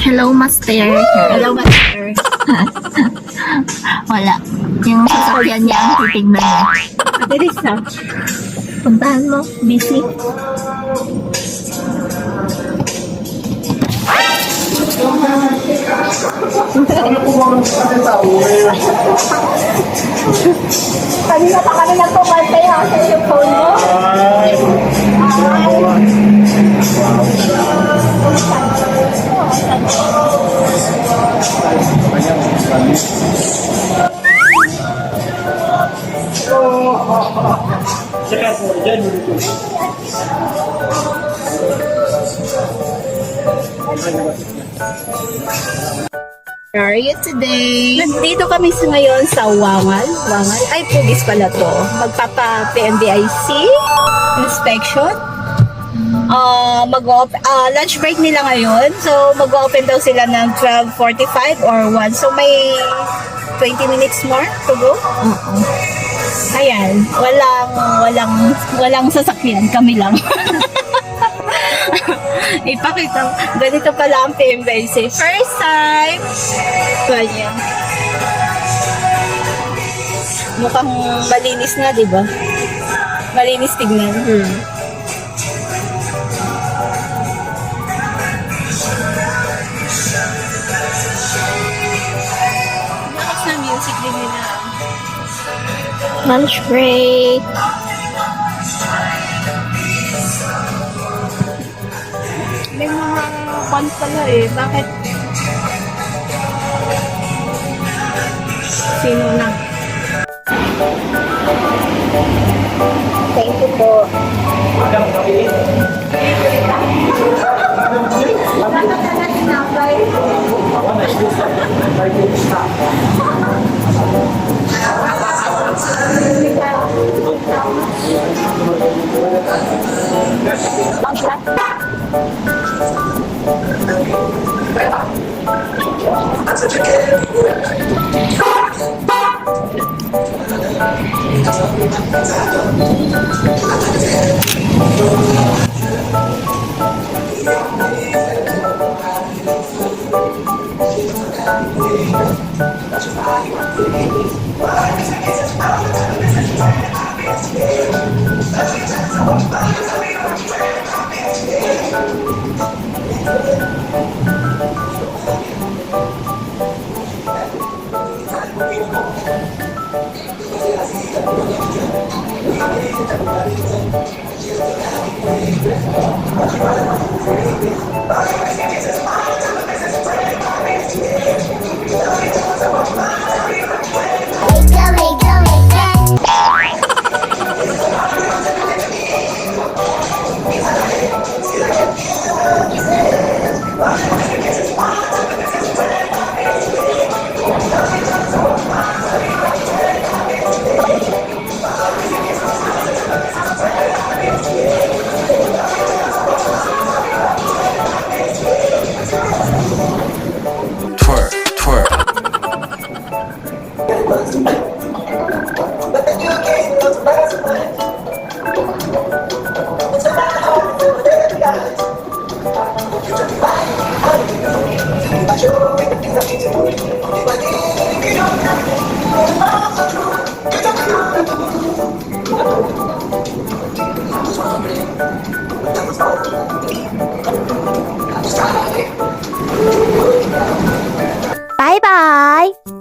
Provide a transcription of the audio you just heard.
Hello, Master. Hello, Master. Wala. Yung sasakyan niya ang titignan niya. Mabilis na. Puntahan mo. Busy. Kanina pa kami nagpumantay ha sa yung phone mo. How are you today? Nandito kami ngayon sa Wangal. Ay, Pugis pala to. Magpapa PMVIC inspection. Lunch break nila ngayon. So, mag-open daw sila ng 12:45 or 1. So, may 20 minutes more to go. Ayan. Walang sasakyan. Kami lang. Ipakita. Ganito pala ang PMVIC. First time. Kanya. Mukhang malinis na, di ba? Malinis tignan. Lakas na music din nila. Lunch break. May mga fans pala eh. Bakit? Sino na? Thank you po. Bye-bye!